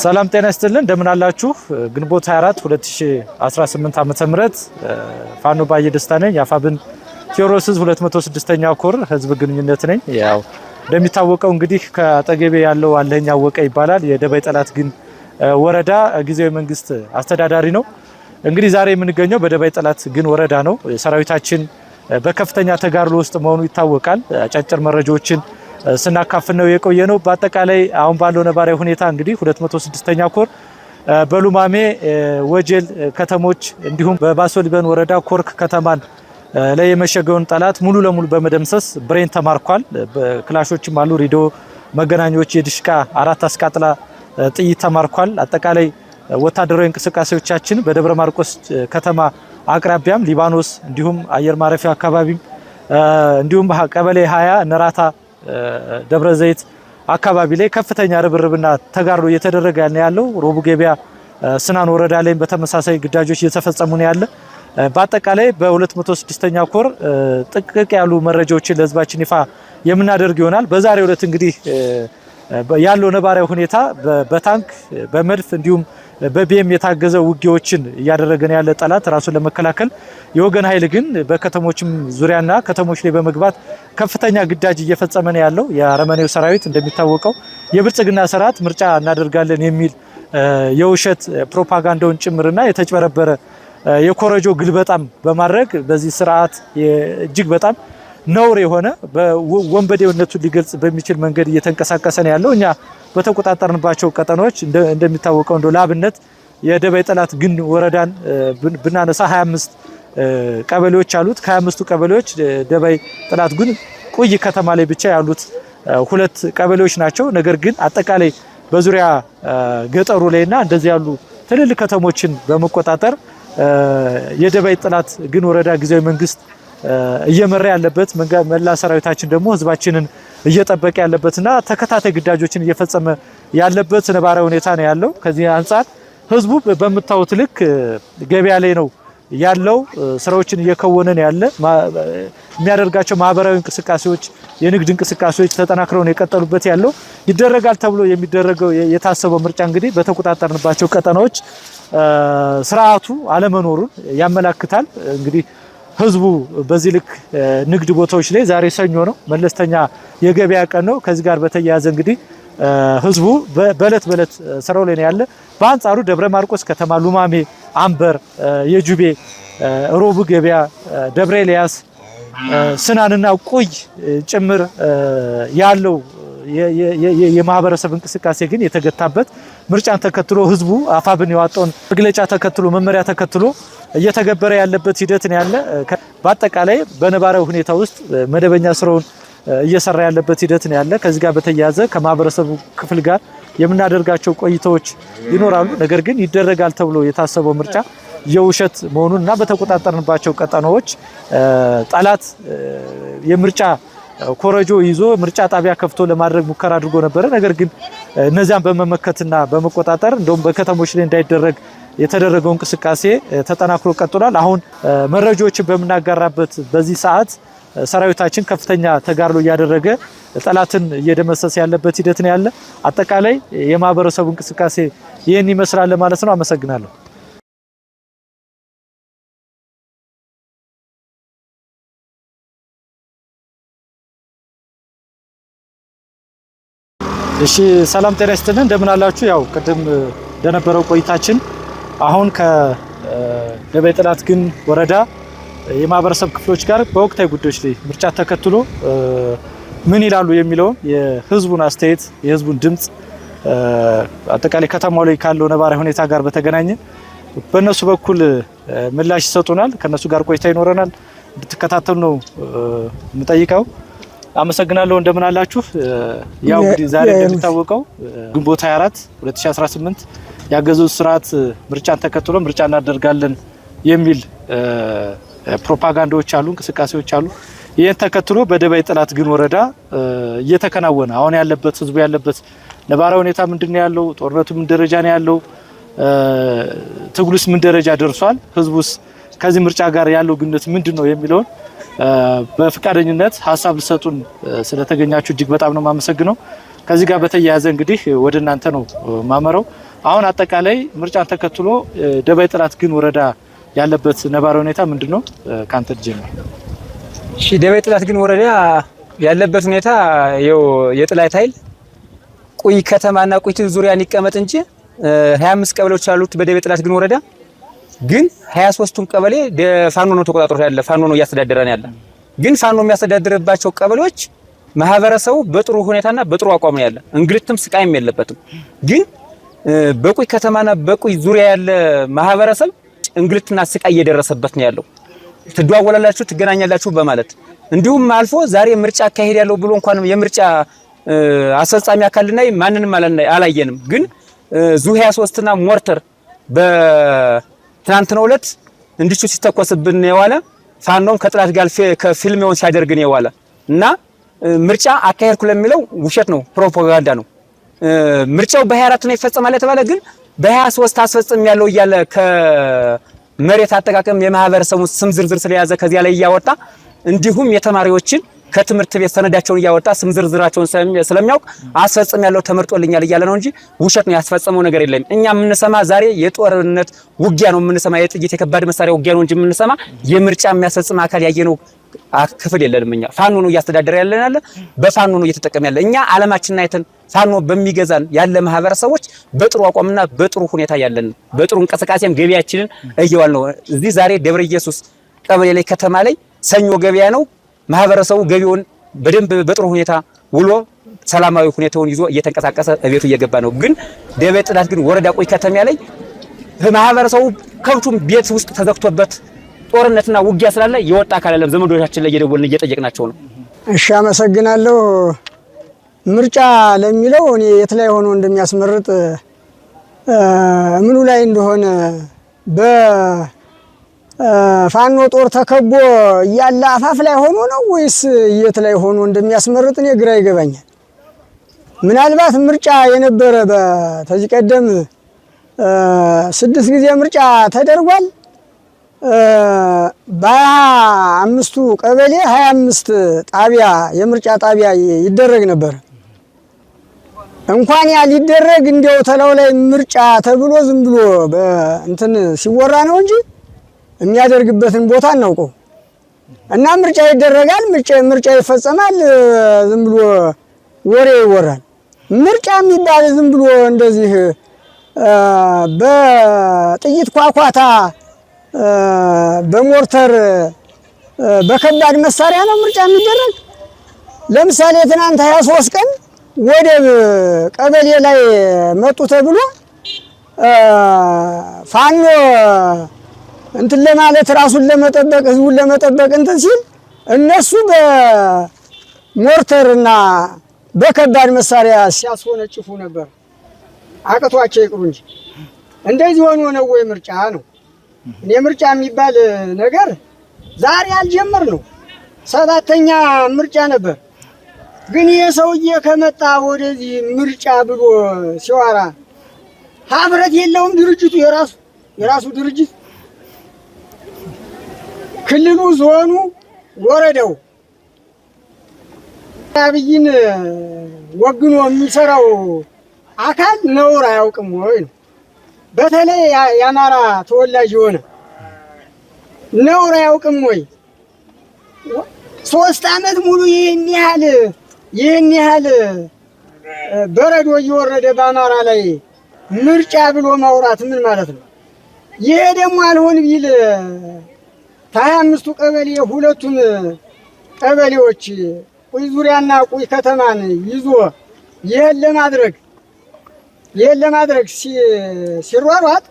ሰላም ጤና ይስጥልን እንደምን አላችሁ? ግንቦት 24 2018 ዓመተ ምህረት ፋኖ ባየ ደስታ ነኝ። ያፋብን ቴዎድሮስ 206ኛ ኮር ህዝብ ግንኙነት ነኝ። ያው እንደሚታወቀው እንግዲህ ከአጠገቤ ያለው አለኛ ወቀ ይባላል። የደባይ ጠላት ግን ወረዳ ጊዜያዊ መንግስት አስተዳዳሪ ነው። እንግዲህ ዛሬ የምንገኘው በደባይ ጠላት ግን ወረዳ ነው። ሰራዊታችን በከፍተኛ ተጋድሎ ውስጥ መሆኑ ይታወቃል። አጫጭር መረጃዎችን ስናካፍል ነው የቆየ ነው። በአጠቃላይ አሁን ባለው ነባራዊ ሁኔታ እንግዲህ 206ኛ ኮር በሉማሜ ወጀል ከተሞች እንዲሁም በባሶ ሊበን ወረዳ ኮርክ ከተማን ላይ የመሸገውን ጠላት ሙሉ ለሙሉ በመደምሰስ ብሬን ተማርኳል። ክላሾችም አሉ፣ ሬዲዮ መገናኛዎች፣ የድሽቃ አራት አስቃጥላ ጥይት ተማርኳል። አጠቃላይ ወታደራዊ እንቅስቃሴዎቻችን በደብረ ማርቆስ ከተማ አቅራቢያም ሊባኖስ እንዲሁም አየር ማረፊያ አካባቢም እንዲሁም ቀበሌ 20 ነራታ ደብረ ዘይት አካባቢ ላይ ከፍተኛ ርብርብና ተጋድሎ እየተደረገ ያለው ሮቡ ገበያ ስናን ወረዳ ላይ በተመሳሳይ ግዳጆች እየተፈጸሙ ነው ያለ። በአጠቃላይ በ206ኛ ኮር ጥቅቅ ያሉ መረጃዎችን ለህዝባችን ይፋ የምናደርግ ይሆናል። በዛሬው ዕለት እንግዲህ ያለው ነባራዊ ሁኔታ በታንክ በመድፍ እንዲሁም በቢኤም የታገዘ ውጊያዎችን እያደረገ ያለ ጠላት ራሱን ለመከላከል የወገን ኃይል ግን በከተሞችም ዙሪያና ከተሞች ላይ በመግባት ከፍተኛ ግዳጅ እየፈጸመ ነው ያለው። የአረመኔው ሰራዊት እንደሚታወቀው የብልጽግና ስርዓት ምርጫ እናደርጋለን የሚል የውሸት ፕሮፓጋንዳውን ጭምርና የተጭበረበረ የኮረጆ ግልበጣም በማድረግ በዚህ ስርዓት እጅግ በጣም ነውር የሆነ በወንበዴውነቱን ሊገልጽ በሚችል መንገድ እየተንቀሳቀሰ ነው ያለው። እኛ በተቆጣጠርንባቸው ቀጠናዎች እንደሚታወቀው እንደ ላብነት የደባይ ጠላት ግን ወረዳን ብናነሳ 25 ቀበሌዎች አሉት። ከ25ቱ ቀበሌዎች ደባይ ጠላት ግን ቁይ ከተማ ላይ ብቻ ያሉት ሁለት ቀበሌዎች ናቸው። ነገር ግን አጠቃላይ በዙሪያ ገጠሩ ላይና እንደዚህ ያሉ ትልልቅ ከተሞችን በመቆጣጠር የደባይ ጠላት ግን ወረዳ ጊዜያዊ መንግስት እየመራ ያለበት መላ ሰራዊታችን ደግሞ ህዝባችንን እየጠበቀ ያለበትና ተከታታይ ግዳጆችን እየፈጸመ ያለበት ነባራዊ ሁኔታ ነው ያለው። ከዚህ አንፃር ህዝቡ በመታወት ልክ ገበያ ላይ ነው ያለው፣ ስራዎችን እየከወነ ነው ያለ። የሚያደርጋቸው ማህበራዊ እንቅስቃሴዎች፣ የንግድ እንቅስቃሴዎች ተጠናክረው ነው የቀጠሉበት ያለው። ይደረጋል ተብሎ የሚደረገው የታሰበው ምርጫ እንግዲህ በተቆጣጠርንባቸው ቀጠናዎች ስርዓቱ አለመኖሩን ያመላክታል። እንግዲህ ህዝቡ በዚህ ልክ ንግድ ቦታዎች ላይ ዛሬ ሰኞ ነው፣ መለስተኛ የገበያ ቀን ነው። ከዚህ ጋር በተያያዘ እንግዲህ ህዝቡ በእለት ስራው ላይ ነው ያለ። በአንጻሩ ደብረ ማርቆስ ከተማ፣ ሉማሜ፣ አንበር፣ የጁቤ፣ ሮቡ ገበያ፣ ደብረ ኤልያስ፣ ስናንና ቁይ ጭምር ያለው የማህበረሰብ እንቅስቃሴ ግን የተገታበት ምርጫን ተከትሎ ህዝቡ አፋብን ያወጣውን መግለጫ ተከትሎ መመሪያ ተከትሎ እየተገበረ ያለበት ሂደት ነው ያለ። በአጠቃላይ በነባራዊ ሁኔታ ውስጥ መደበኛ ስራውን እየሰራ ያለበት ሂደት ነው ያለ። ከዚህ ጋር በተያያዘ ከማህበረሰቡ ክፍል ጋር የምናደርጋቸው ቆይታዎች ይኖራሉ። ነገር ግን ይደረጋል ተብሎ የታሰበው ምርጫ የውሸት መሆኑንና በተቆጣጠርንባቸው ቀጠናዎች ጠላት የምርጫ ኮረጆ ይዞ ምርጫ ጣቢያ ከፍቶ ለማድረግ ሙከራ አድርጎ ነበር። ነገር ግን እነዚያን በመመከትና በመቆጣጠር እንደውም በከተሞች ላይ እንዳይደረግ የተደረገው እንቅስቃሴ ተጠናክሮ ቀጥሏል። አሁን መረጃዎችን በመናጋራበት በዚህ ሰዓት ሰራዊታችን ከፍተኛ ተጋድሎ እያደረገ ጠላትን እየደመሰሰ ያለበት ሂደት ነው ያለ። አጠቃላይ የማህበረሰቡ እንቅስቃሴ ይህን ይመስላል ማለት ነው። አመሰግናለሁ። እሺ ሰላም ጤና ይስጥልን እንደምን አላችሁ? ያው ቅድም እንደነበረው ቆይታችን አሁን ከደባይ ጠላት ግን ወረዳ የማህበረሰብ ክፍሎች ጋር በወቅታዊ ጉዳዮች ላይ ምርጫ ተከትሎ ምን ይላሉ የሚለውን የህዝቡን አስተያየት የህዝቡን ድምጽ አጠቃላይ ከተማው ላይ ካለው ነባራዊ ሁኔታ ጋር በተገናኘ በእነሱ በኩል ምላሽ ይሰጡናል። ከነሱ ጋር ቆይታ ይኖረናል። እንድትከታተሉ ነው የምጠይቀው። አመሰግናለሁ። እንደምን አላችሁ? ያው እንግዲህ ዛሬ እንደሚታወቀው ግንቦት 24 2018 ያገዘው ስርዓት ምርጫን ተከትሎ ምርጫ እናደርጋለን የሚል ፕሮፓጋንዳዎች አሉ፣ እንቅስቃሴዎች አሉ። ይሄን ተከትሎ በደባይ ጠላት ግን ወረዳ እየተከናወነ አሁን ያለበት ህዝቡ ያለበት ነባራዊ ሁኔታ ምንድነው ያለው? ጦርነቱ ምን ደረጃ ነው ያለው? ትግሉስ ምን ደረጃ ደርሷል? ህዝቡስ ከዚህ ምርጫ ጋር ያለው ግንኙነት ምንድነው የሚለውን በፍቃደኝነት ሀሳብ ልሰጡን ስለተገኛችሁ እጅግ በጣም ነው የማመሰግነው። ከዚህ ጋር በተያያዘ እንግዲህ ወደ እናንተ ነው ማመረው። አሁን አጠቃላይ ምርጫን ተከትሎ ደባይ ጥላት ግን ወረዳ ያለበት ነባራዊ ሁኔታ ምንድነው? ካንተ ጀምር። እሺ ደባይ ጥላት ግን ወረዳ ያለበት ሁኔታ ይኸው የጥላት ኃይል ቁይ ከተማና ቁይት ዙሪያን ይቀመጥ እንጂ 25 ቀበሌዎች አሉት በደባይ ጥላት ግን ወረዳ ግን 23ቱን ቀበሌ ፋኖ ነው ተቆጣጥሮ ያለ ፋኖ ነው እያስተዳደረን ያለ። ግን ፋኖ የሚያስተዳድርባቸው ቀበሌዎች ማህበረሰቡ በጥሩ ሁኔታና በጥሩ አቋም ነው ያለ። እንግልትም ስቃይም የለበትም። ግን በቁይ ከተማና በቁይ ዙሪያ ያለ ማህበረሰብ እንግልትና ስቃይ እየደረሰበት ነው ያለው። ትደዋወላላችሁ፣ ትገናኛላችሁ በማለት እንዲሁም አልፎ ዛሬ ምርጫ አካሄድ ያለው ብሎ እንኳን የምርጫ አስፈጻሚ አካልና ማንንም አላየንም። ግን ዙ 23 እና ሞርተር በትናንትናው ዕለት እንዲቹ ሲተኮስብን የዋለ ፋኖም ከጥላት ጋር ከፊልሜውን ሲያደርግን የዋለ እና ምርጫ አካሄድኩ ለሚለው ውሸት ነው፣ ፕሮፓጋንዳ ነው። ምርጫው በ24 ነው ይፈጸማል የተባለ ግን በ23 አስፈጽም ያለው እያለ ከመሬት አጠቃቀም የማህበረሰቡ ስም ዝርዝር ስለያዘ ከዚያ ላይ እያወጣ እንዲሁም የተማሪዎችን ከትምህርት ቤት ሰነዳቸውን እያወጣ ስም ዝርዝራቸውን ስለሚያውቅ አስፈጽም ያለው ተመርጦልኛል እያለ ነው እንጂ ውሸት ነው፣ ያስፈጸመው ነገር የለም። እኛ የምንሰማ ዛሬ የጦርነት ውጊያ ነው የምንሰማ፣ የጥይት የከባድ መሳሪያ ውጊያ ነው እንጂ የምንሰማ የምርጫ የሚያስፈጽም አካል ያየነው ክፍል የለንም። እኛ ፋኖ ነው እያስተዳደረ ያለ በፋኖ ነው እየተጠቀመ ያለ። እኛ ዓለማችንን አይተን ፋኖ በሚገዛን ያለ ማህበረሰቦች በጥሩ አቋምና በጥሩ ሁኔታ ያለን በጥሩ እንቅስቃሴም ገበያችንን እየዋል ነው። እዚህ ዛሬ ደብረ ኢየሱስ ቀበሌ ላይ ከተማ ላይ ሰኞ ገበያ ነው። ማህበረሰቡ ገቢውን በደንብ በጥሩ ሁኔታ ውሎ ሰላማዊ ሁኔታውን ይዞ እየተንቀሳቀሰ ቤቱ እየገባ ነው። ግን ደባይ ጥላት ግን ወረዳ ቁይ ከተማ ላይ ማህበረሰቡ ከብቱም ቤት ውስጥ ተዘግቶበት ጦርነትና ውጊያ ስላለ የወጣ አካል አለም ዘመዶቻችን ላይ እየደወልን እየጠየቅናቸው ነው። እሺ አመሰግናለሁ። ምርጫ ለሚለው እኔ የት ላይ ሆኖ እንደሚያስመርጥ ምኑ ላይ እንደሆነ በፋኖ ጦር ተከቦ ያለ አፋፍ ላይ ሆኖ ነው ወይስ የት ላይ ሆኖ እንደሚያስመርጥ እኔ ግራ ይገባኛል። ምናልባት ምርጫ የነበረ በተዚህ ቀደም 6 ጊዜ ምርጫ ተደርጓል። በ25ቱ ቀበሌ 25 ጣቢያ የምርጫ ጣቢያ ይደረግ ነበር። እንኳን ያ ሊደረግ እንዲያው ተላው ላይ ምርጫ ተብሎ ዝም ብሎ እንትን ሲወራ ነው እንጂ የሚያደርግበትን ቦታ እናውቀው እና ምርጫ ይደረጋል፣ ምርጫ ይፈጸማል፣ ዝም ብሎ ወሬ ይወራል። ምርጫ የሚባል ዝም ብሎ እንደዚህ በጥይት ኳኳታ በሞርተር በከባድ መሳሪያ ነው ምርጫ የሚደረግ። ለምሳሌ ትናንት 23 ቀን ወደብ ቀበሌ ላይ መጡ ተብሎ ፋኖ እንትን ለማለት ራሱን ለመጠበቅ ህዝቡን ለመጠበቅ እንትን ሲል እነሱ በሞርተርና በከባድ መሳሪያ ሲያስወነጭፉ ነበር። አቅቷቸው ይቅሩ እንጂ እንደዚህ ሆኖ ነው ወይ ምርጫ ነው? እኔ ምርጫ የሚባል ነገር ዛሬ አልጀመር ነው። 7ኛ ምርጫ ነበር። ግን ይሄ ሰውዬ ከመጣ ወደዚህ ምርጫ ብሎ ሲዋራ ህብረት የለውም ድርጅቱ የራሱ ድርጅት ክልሉ፣ ዞኑ፣ ወረዳው አብይን ወግኖ የሚሰራው አካል ነውር አያውቅም ወይ ነው? በተለይ የአማራ ተወላጅ የሆነ ነውር አያውቅም ወይ? 3 ዓመት ሙሉ ይህን ያህል በረዶ እየወረደ በአማራ ላይ ምርጫ ብሎ ማውራት ምን ማለት ነው? ይሄ ደግሞ አልሆን ቢል 25ቱ ቀበሌ 2ቱን ቀበሌዎች ቁይ ዙሪያና ቁይ ከተማን ይዞ ይሄን ለማድረግ ሲሯሯጥ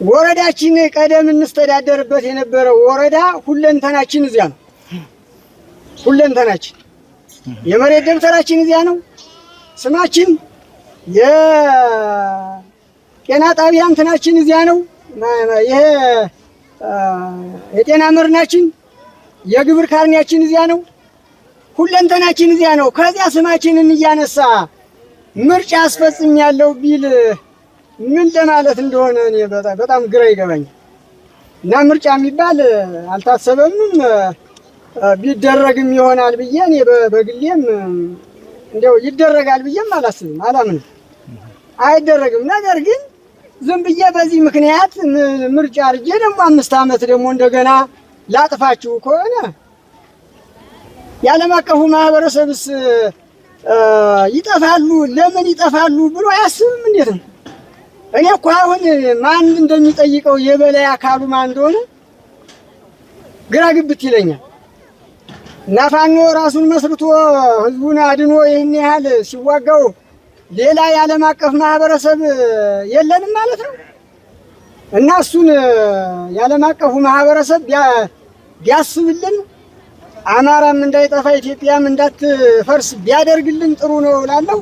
ወረዳችን ቀደም እንስተዳደርበት የነበረው ወረዳ ሁለንተናችን እዚያ ነው። ሁለንተናችን የመሬት ደብተራችን እዚያ ነው። ስማችን የጤና ጣቢያ እንትናችን እዚያ ነው። ይሄ የጤና መርናችን የግብር ካርኒያችን እዚያ ነው። ሁለንተናችን እዚያ ነው። ከዚያ ስማችንን እያነሳ ምርጫ አስፈጽም ያለው ቢል ምን ለማለት እንደሆነ እኔ በጣም ግራ ይገባኛል። እና ምርጫ የሚባል አልታሰበምም ቢደረግም ይሆናል ብዬ እኔ በግሌም እንደው ይደረጋል ብዬም አላስብም፣ አላምንም፣ አይደረግም። ነገር ግን ዝም ብዬ በዚህ ምክንያት ምርጫ አድርጌ ደግሞ 5 ዓመት ደግሞ እንደገና ላጥፋችሁ ከሆነ የዓለም አቀፉ ማህበረሰብስ ይጠፋሉ ለምን ይጠፋሉ ብሎ አያስብም? እንዴት ነው? እኔ እኮ አሁን ማን እንደሚጠይቀው የበላይ አካሉ ማን እንደሆነ ግራ ግብት ይለኛል። እና ፋኖ ራሱን መስርቶ ህዝቡን አድኖ ይህን ያህል ሲዋጋው ሌላ የዓለም አቀፍ ማህበረሰብ የለንም ማለት ነው። እና እሱን የዓለም አቀፉ ማህበረሰብ ቢያስብልን አማራም እንዳይጠፋ ኢትዮጵያም እንዳትፈርስ ቢያደርግልን ጥሩ ነው እላለሁ።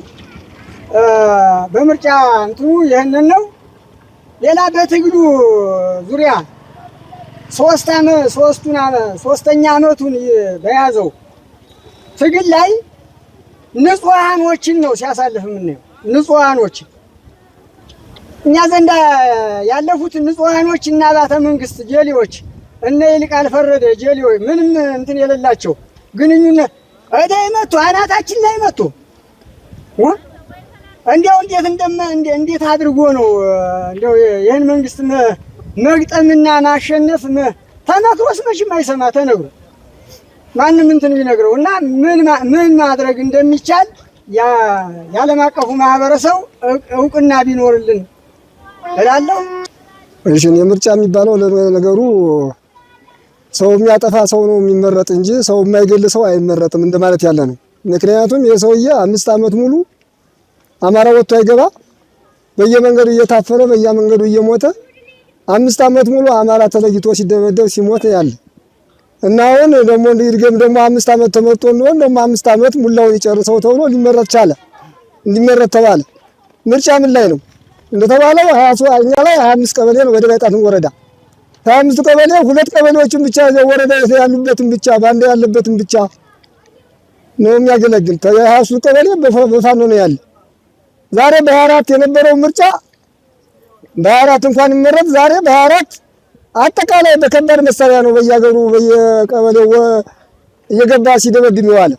በምርጫ እንትኑ ይህንን ነው። ሌላ በትግሉ ዙሪያ ሶስተኛ ዓመቱን በያዘው ትግል ላይ ንጹሃኖችን ነው ሲያሳልፍ የምናየው። ንጹሃኖችን እኛ ዘንዳ ያለፉት ንጹሃኖች እና አባተ መንግስት ጀሌዎች እነ ይልቃል ፈረደ ጀሌዎች ምንም እንትን የሌላቸው ግንኙነት እዳይ መጥቶ አናታችን ላይ መጥቶ እንዴው እንዴት አድርጎ ነው እንዴው ይሄን መንግስት መግጠምና ማሸነፍ ተመክሮስ መቼም አይሰማ ተነግሮ ማንም እንትን ቢነግረው እና ምን ማድረግ እንደሚቻል የዓለም አቀፉ ማህበረሰብ እውቅና ቢኖርልን እላለሁ። እሺ የምርጫ የሚባለው ለነገሩ ሰው የሚያጠፋ ሰው ነው የሚመረጥ እንጂ ሰው የማይገል ሰው አይመረጥም እንደማለት ያለ ነው። ምክንያቱም የሰውዬ 5 ዓመት ሙሉ አማራ ወጥቶ አይገባ በየመንገዱ እየታፈረ በየመንገዱ እየሞተ 5 ዓመት ሙሉ አማራ ተለይቶ ሲደበደብ ሲሞት ያለ እና አሁን ደግሞ እንዲርገም ደግሞ 5 ዓመት ተመርጦ እንደሆነ ደግሞ 5 ዓመት ሙላውን ይጨርሰው ተብሎ ሊመረጥ ቻለ። እንዲመረጥ ተባለ። ምርጫ ምን ላይ ነው እንደተባለው እኛ ላይ 25 ቀበሌ ነው ወደ ባይጣትን ወረዳ 25 ቀበሌ 2 ቀበሌዎችን ብቻ ወረዳ ያሉበትን ብቻ ባንዳ ያለበትን ብቻ ነው የሚያገለግል። 23 ቀበሌ በፋኖ ነው ያለ። ዛሬ በ24 የነበረው ምርጫ በ24 እንኳን ይመረጥ ዛሬ በ24 አጠቃላይ በከባድ መሳሪያ ነው በየሀገሩ በየቀበሌው እየገባ ሲደበድብ ይዋል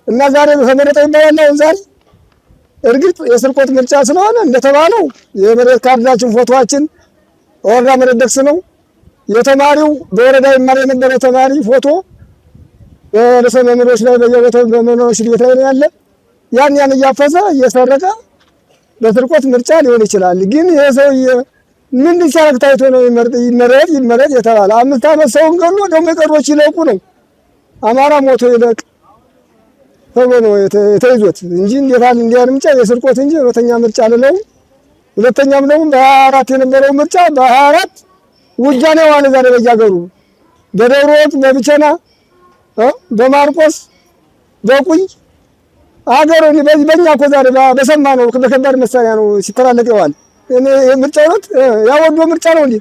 እና ዛሬ ተመረጠ ይባላል። ዛሬ እርግጥ የስርቆት ምርጫ ስለሆነ እንደተባለው የመሬት ካርዳችን ፎቶአችን ወረዳ መረደክስ ነው የተማሪው በወረዳ ይማር የነበረ ተማሪ ፎቶ በርዕሰ መምህሮች ላይ በየቦታው በመኖሪያ ቤት ላይ ያለ ያን እያፈሰ እየሰረቀ በስርቆት ምርጫ ሊሆን ይችላል። ግን ይሄ ሰውዬ ምን ሊሰረቅ ታይቶ ነው ይመረጥ የተባለ? 5 ዓመት ሰውን ገሎ ደግሞ ቀሮች ይለቁ ነው አማራ ሞቶ ይለቅ ተብሎ ነው የተይዞት እንጂ እንዴት ምርጫ የስርቆት እንጂ ሁለተኛ ምርጫ አይደለም። ሁለተኛም ደግሞ በ24 የነበረው ምርጫ በ24 ውጊያ ነው ዋለ። ዛሬ በየሀገሩ በደብረ ወርቅ በብቸና በማርቆስ በቁይ አገሩን በእኛ እኮ ዛሬ በሰማ ነው በከባድ መሳሪያ ነው ሲተላለቅ ይዋል። እኔ ምርጫው ያወዶ ምርጫ ነው እንዴ?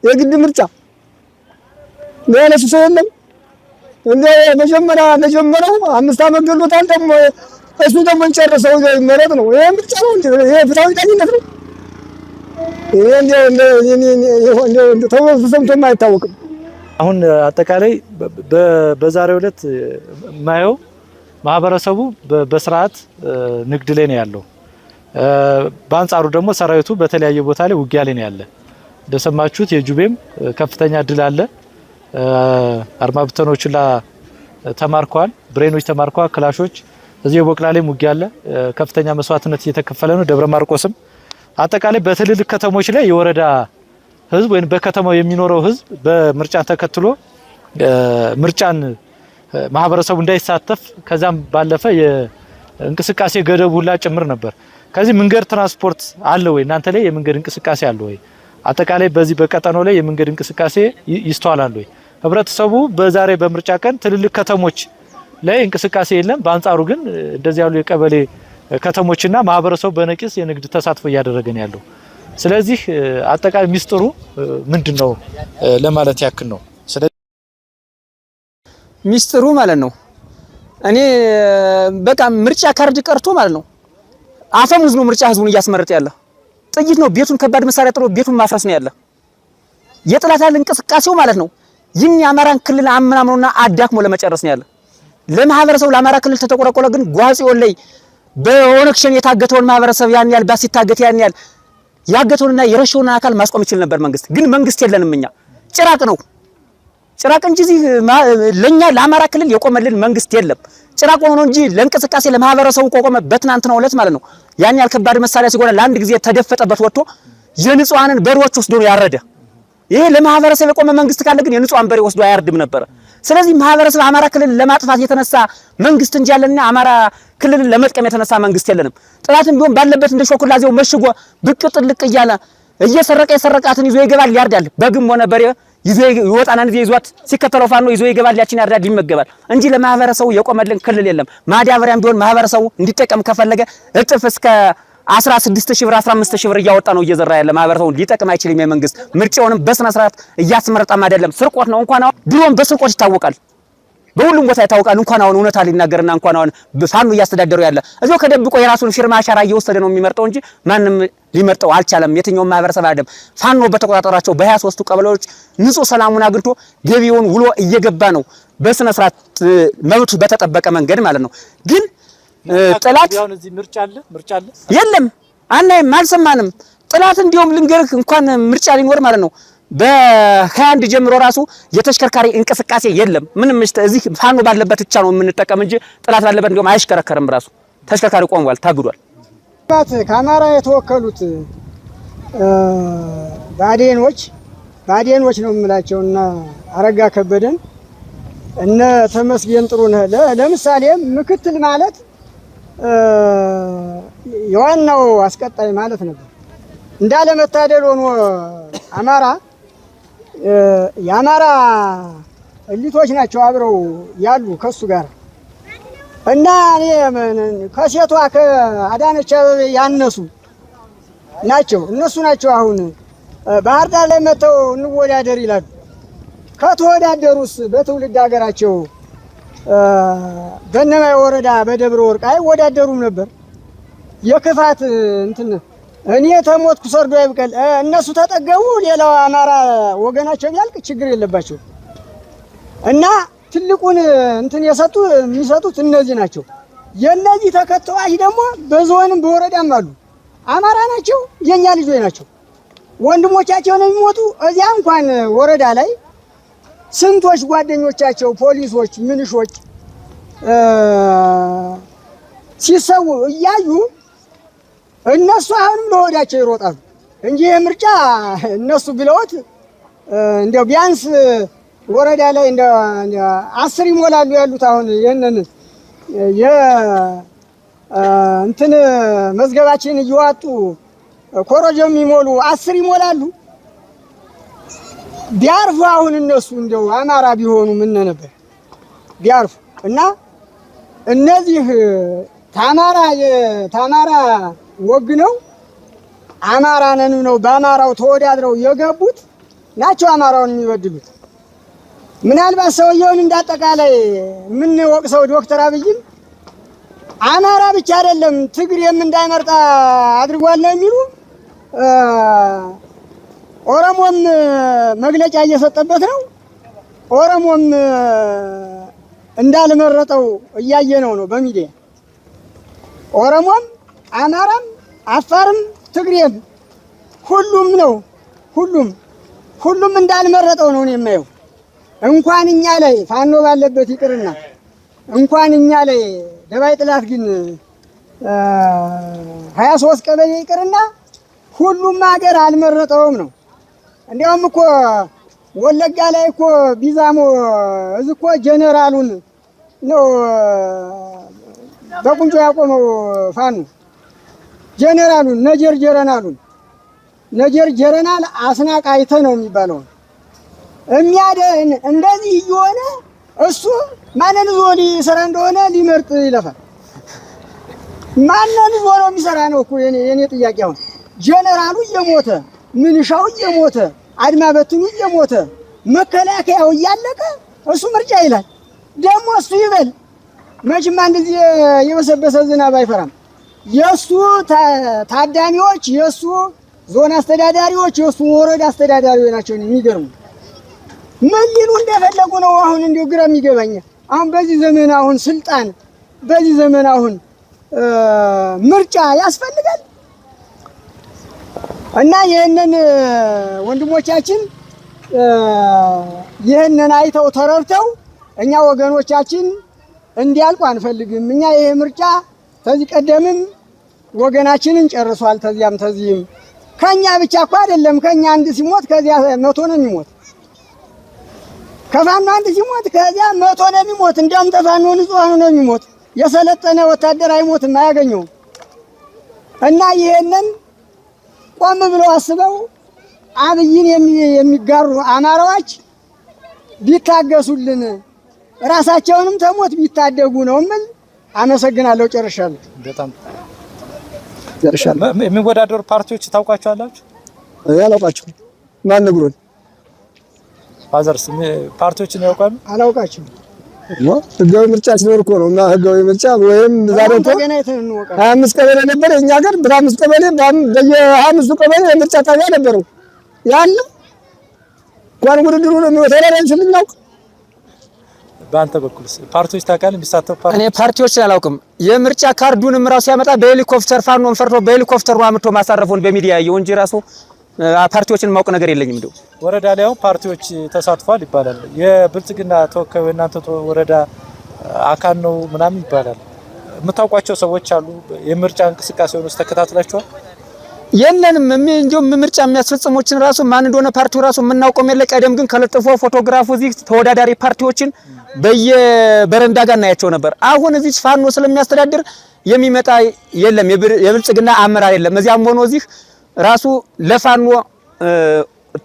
የግድ ምርጫ ለነሱ ሰው የለም እንደ መጀመሪያ እንደጀመረው 5 ዓመት ገሎታል። ደግሞ እሱ ደግሞ እንጨርሰው ይመረጥ ነው። ይሄ ምርጫ ነው እንዴ? ይሄ ፍትሃዊ ዳኝነት ነው? እንደ ተሰምቶም አይታወቅም። አሁን አጠቃላይ በዛሬው ዕለት ማየው ማህበረሰቡ በስርዓት ንግድ ላይ ነው ያለው። በአንጻሩ ደግሞ ሰራዊቱ በተለያየ ቦታ ላይ ውጊያ ላይ ነው ያለ። እንደሰማችሁት የጁቤም ከፍተኛ ድል አለ። አርማ ብተኖችላ ተማርከዋል፣ ብሬኖች ተማርከዋል፣ ክላሾች እዚህ በቦቅላ ላይ ውጊያ አለ። ከፍተኛ መስዋዕትነት እየተከፈለ ነው። ደብረ ማርቆስም አጠቃላይ በትልልቅ ከተሞች ላይ የወረዳ ህዝብ ወይም በከተማው የሚኖረው ህዝብ በምርጫ ተከትሎ ምርጫን ማህበረሰቡ እንዳይሳተፍ ከዛም ባለፈ የእንቅስቃሴ ገደቡ ሁላ ጭምር ነበር። ከዚህ መንገድ ትራንስፖርት አለ ወይ? እናንተ ላይ የመንገድ እንቅስቃሴ አለ ወይ? አጠቃላይ በዚህ በቀጠናው ላይ የመንገድ እንቅስቃሴ ይስተዋላል ወይ? ህብረተሰቡ በዛሬ በምርጫ ቀን ትልልቅ ከተሞች ላይ እንቅስቃሴ የለም። በአንጻሩ ግን እንደዚህ ያሉ የቀበሌ ከተሞችና ማህበረሰቡ በነቂስ የንግድ ተሳትፎ እያደረገ ነው ያለው። ስለዚህ አጠቃላይ ሚስጥሩ ምንድነው ለማለት ያክል ነው። ስለዚህ ሚስጥሩ ማለት ነው እኔ በቃ ምርጫ ካርድ ቀርቶ ማለት ነው አፈሙዝ ነው ምርጫ ህዝቡን እያስመረጠ ያለ። ጥይት ነው ቤቱን ከባድ መሳሪያ ጥሎ ቤቱን ማፍረስ ነው ያለ። የጥላት ያለ እንቅስቃሴው ማለት ነው ይህን የአማራን ክልል አመናምኖና አዳክሞ ለመጨረስ ነው ያለ። ለማህበረሰቡ ለአማራ ክልል ተተቆረቆረ ግን ጓጽዮን ላይ በኦነግ ሸኔ የታገተውን ማህበረሰብ ያን ያህል ባሲታገት ያን ያህል ያገተውንና የረሸውን አካል ማስቆም ይችል ነበር መንግስት። ግን መንግስት የለንም እኛ ጭራቅ ነው ጭራቅ እንጂ ለኛ ለአማራ ክልል የቆመልን መንግስት የለም። ጭራቅ ሆኖ እንጂ ለእንቅስቃሴ ለማህበረሰቡ ቆቆመ በትናንትናው ዕለት ማለት ነው። ያን ያህል ከባድ መሳሪያ ሲጎዳ ለአንድ ጊዜ ተደፈጠበት ወጥቶ የንጹሃንን በሬዎች ወስዶ ነው ያረደ። ይሄ ለማህበረሰብ የቆመ መንግስት ካለ ግን የንጹሃን በሬ ወስዶ አያርድም ነበር። ስለዚህ ማህበረሰብ አማራ ክልል ለማጥፋት የተነሳ መንግስት እንጂ ያለና አማራ ክልል ለመጥቀም የተነሳ መንግስት የለንም። ጥላትም ቢሆን ባለበት እንደ ሾኩላዜው መሽጎ ብቅ ጥልቅ እያለ እየሰረቀ የሰረቃትን ይዞ ይገባል ያርዳል። በግም ሆነ በሬ ይዞ ይወጣና እንዴ ይዟት ሲከተለው ፋኖ ይዞ ይገባል ያችን ያርዳል ይመገባል እንጂ ለማህበረሰቡ የቆመልን ክልል የለም። ማዳበሪያም ቢሆን ማህበረሰቡ እንዲጠቀም ከፈለገ እጥፍ እስከ 16000 ብር 15000 ብር እያወጣ ነው እየዘራ ያለ። ማህበረሰቡ ሊጠቅም አይችልም። የመንግስት ምርጫውንም በስነ ስርዓት እያስመረጠም አይደለም። ስርቆት ነው። እንኳን አሁን ድሮም በስርቆት ይታወቃል፣ በሁሉም ቦታ ይታወቃል። እንኳን አሁን እውነታ ሊናገርና እንኳን አሁን ፋኖ እያስተዳደሩ ያለ እዚያው ከደብቆ የራሱን ፊርማ አሻራ እየወሰደ ነው የሚመርጠው እንጂ ማንም ሊመርጠው አልቻለም። የትኛውም ማህበረሰብ አይደለም። ፋኖ በተቆጣጠራቸው በ23ቱ ቀበሌዎች ንጹህ ሰላሙን አግኝቶ ገቢውን ውሎ እየገባ ነው በስነ ስርዓት መብቱ በተጠበቀ መንገድ ማለት ነው። ግን ጥላት ምርጫ አለ የለም አናይም አልሰማንም። ጥላት እንዲሁም ልንገርህ እንኳን ምርጫ ሊኖር ማለት ነው በ21 ጀምሮ ራሱ የተሽከርካሪ እንቅስቃሴ የለም። ምንም እዚህ ፋኖ ባለበት ብቻ ነው የምንጠቀም እንጂ ጥላት ባለበት እንዲሁም አይሽከረከርም። ራሱ ተሽከርካሪ ቆሟል፣ ታግዷል። ከአማራ የተወከሉት ባዴኖች ነው የምላቸውና አረጋ ከበደን እነ ተመስገን ጥሩነህ ለምሳሌ ምክትል ማለት የዋናው አስቀጣይ ማለት ነበር። እንዳለመታደል ሆኖ የአማራ እሊቶች ናቸው አብረው ያሉ ከሱ ጋር እና እኔ ከሴቷ ከአዳነች አበቤ ያነሱ ናቸው። እነሱ ናቸው አሁን ባህር ዳር ላይ መተው እንወዳደር ይላሉ። ከተወዳደሩስ በትውልድ ሀገራቸው በእነማይ ወረዳ በደብረ ወርቅ አይወዳደሩም ነበር። የክፋት እንትን እኔ ተሞትኩ ሰርዶ አይብቀል እነሱ ተጠገቡ ሌላው አማራ ወገናቸው ቢያልቅ ችግር የለባቸው እና ትልቁን እንትን የሚሰጡት እነዚህ ናቸው። የነዚህ ተከታዮች ደግሞ በዞንም በወረዳም አሉ። አማራ ናቸው፣ የኛ ልጆች ናቸው። ወንድሞቻቸው ነው የሚሞቱ። እዚያ እንኳን ወረዳ ላይ ስንቶች ጓደኞቻቸው ፖሊሶች፣ ምንሾች ሲሰው እያዩ እነሱ አሁንም ለወዳቸው ይሮጣሉ እንጂ የምርጫ እነሱ ብለውት እንደው ቢያንስ ወረዳ ላይ እንደ 10 ይሞላሉ ያሉት። አሁን ይሄንን እንትን መዝገባችን እየዋጡ ኮረጆ የሚሞሉ 10 ይሞላሉ። ቢያርፉ አሁን እነሱ እንደው አማራ ቢሆኑ ምን ነበር ቢያርፉ እና እነዚህ ታማራ ወግነው አማራ ነን ነው በአማራው ተወዳድረው የገቡት ናቸው አማራውን የሚበድሉት። ምናልባት ሰውየውን እንዳጠቃላይ ምን ወቅሰው ዶክተር አብይም አማራ ብቻ አይደለም ትግሬም እንዳይመርጣ አድርጓል ነው የሚሉ ኦሮሞም መግለጫ እየሰጠበት ነው። ኦሮሞም እንዳልመረጠው እያየነው ነው በሚዲያ ኦሮሞም አማራም አፋርም ትግሬም ሁሉም ነው ሁሉም እንዳልመረጠው ነው የማየው። እንኳን እኛ ላይ ፋኖ ባለበት ይቅርና እንኳን እኛ ላይ ደባይ ጥላት ግን 23 ቀበሌ ይቅርና ሁሉም ሀገር አልመረጠውም ነው። እንዲያውም እኮ ወለጋ ላይ እኮ ቢዛሞ እዝኮ ጀነራሉን ነው በቁንጮ ያቆመው ፋኖ ጀነራሉን ነጀር ጀረናል አስናቅ አይተ ነው የሚባለው። የሚያደን እንደዚህ እየሆነ እሱ ማንን ዞ ሊሰራ እንደሆነ ሊመርጥ ይለፋል። ማንን ዞ ነው የሚሰራ ነው እኮ የኔ ጥያቄ። አሁን ጀነራሉ እየሞተ ምንሻው እየሞተ አድማ በትኑ እየሞተ መከላከያው እያለቀ እሱ ምርጫ ይላል። ደግሞ እሱ ይበል መቼም እንደዚህ የበሰበሰ ዝናብ አይፈራም። የሱ ታዳሚዎች የሱ ዞን አስተዳዳሪዎች የሱ ወረዳ አስተዳዳሪዎች ናቸው የሚገርሙ። ምን ሊሉ እንደፈለጉ ነው አሁን እንዲሁ ግራ የሚገባኝ። አሁን በዚህ ዘመን አሁን ስልጣን በዚህ ዘመን አሁን ምርጫ ያስፈልጋል እና ይህንን ወንድሞቻችን ይህንን አይተው ተረድተው እኛ ወገኖቻችን እንዲያልቁ አንፈልግም። እኛ ይሄ ምርጫ ከዚህ ቀደምም ወገናችንን ጨርሷል። ተዚህም ከኛ ብቻ እኮ አይደለም። ከኛ አንድ ሲሞት ከዚያ 100 ነው የሚሞት። ከፋኖ አንድ ሲሞት ከዚያ 100 ነው የሚሞት። እንደውም ተፋኖ ንጹሃኑ ነው የሚሞት። የሰለጠነ ወታደር አይሞትም፣ አያገኘውም። እና ይሄንን ቆም ብለው አስበው አብይን የሚጋሩ አማራዎች ቢታገሱልን ራሳቸውንም ተሞት ቢታደጉ ነው ምን። አመሰግናለሁ። ጨርሻለሁ። በጣም ጨርሻለሁ። የሚወዳደሩ ፓርቲዎች ታውቋቸዋላችሁ? አላውቃቸውም። ማን ነግሮን? ፋዘርስ ፓርቲዎችን ያውቃሉ? አላውቃቸውም። ህጋዊ ምርጫ ሲኖር እኮ ነው። እና ህጋዊ ምርጫ ወይም ዛሬ እኮ 25 ቀበሌ ነበር እኛ ጋር። በ25 ቀበሌ በየ25 ቀበሌ የምርጫ ጣቢያ ነበረው ያለ እንኳን ውድድሩ ነው ተራራን ስለናውቅ። በአንተ በኩልስ ፓርቲዎች ታውቃለህ? የሚሳተፉ ፓርቲ? እኔ ፓርቲዎችን አላውቅም። የምርጫ ካርዱንም ራሱ ያመጣ በሄሊኮፕተር ፋኖን ፈርቶ በሄሊኮፕተር ነው አምጥቶ ማሳረፉን በሚዲያ ያየው እንጂ ራሱ ፓርቲዎችን ማውቅ ነገር የለኝም። እንደው ወረዳ ላይ አሁን ፓርቲዎች ተሳትፏል ይባላል። የብልጽግና ተወካዩ እናንተ ወረዳ አካል ነው ምናምን ይባላል። የምታውቋቸው ሰዎች አሉ? የምርጫ እንቅስቃሴውን ውስጥ ተከታትላችኋል? የለንም። እንደው ምርጫ የሚያስፈጽሙችን ራሱ ማን እንደሆነ ፓርቲው ራሱ የምናውቀው የለ። ቀደም ግን ከለጥፎ ፎቶግራፉ እዚህ ተወዳዳሪ ፓርቲዎችን በየበረንዳ ጋር እናያቸው ነበር። አሁን እዚህ ፋኖ ስለሚያስተዳድር የሚመጣ የለም፣ የብልጽግና አመራር የለም። እዚያም ሆኖ እዚህ ራሱ ለፋኖ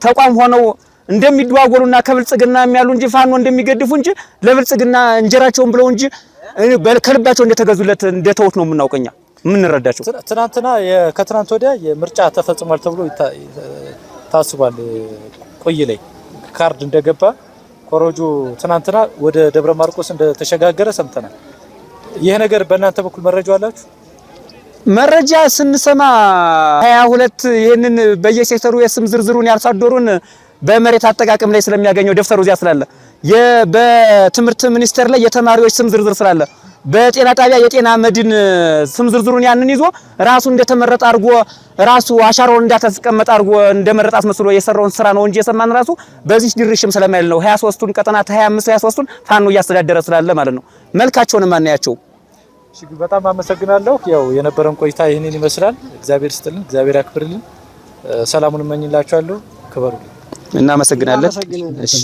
ተቋም ሆነው እንደሚደዋወሉና ከብልጽግና የሚያሉ እንጂ ፋኖ እንደሚገድፉ እንጂ ለብልጽግና እንጀራቸውን ብለው እንጂ ከልባቸው እንደተገዙለት እንደተውት ነው የምናውቀኛ የምንረዳቸው። ትናንትና ከትናንት ወዲያ የምርጫ ተፈጽሟል ተብሎ ታስቧል። ቆይ ላይ ካርድ እንደገባ ኮሮጆ ትናንትና ወደ ደብረ ማርቆስ እንደተሸጋገረ ሰምተናል። ይሄ ነገር በእናንተ በኩል መረጃው አላችሁ? መረጃ ስንሰማ 22 ይሄንን በየሴክተሩ የስም ዝርዝሩን ያልሳደሩን በመሬት አጠቃቀም ላይ ስለሚያገኘው ደፍተሩ እዚያ ስላለ በትምህርት ሚኒስቴር ላይ የተማሪዎች ስም ዝርዝር ስላለ በጤና ጣቢያ የጤና መድን ስም ዝርዝሩን ያንን ይዞ ራሱ እንደተመረጠ አድርጎ ራሱ አሻራውን እንዳተስቀመጠ አድርጎ እንደመረጣት መስሎ የሰራውን ስራ ነው እንጂ የሰማን ራሱ በዚህ ድርሽም ስለማይል ነው 23ቱን ቀጠናት 25 23ቱን ፋኖ እያስተዳደረ ስላለ ማለት ነው። መልካቸውን ማናያቸው። እሺ በጣም አመሰግናለሁ። ያው የነበረን ቆይታ ይህንን ይመስላል። እግዚአብሔር ይስጥልን፣ እግዚአብሔር ያክብርልን። ሰላሙን እመኝላችኋለሁ። ክበሩልኝ። እናመሰግናለን። እሺ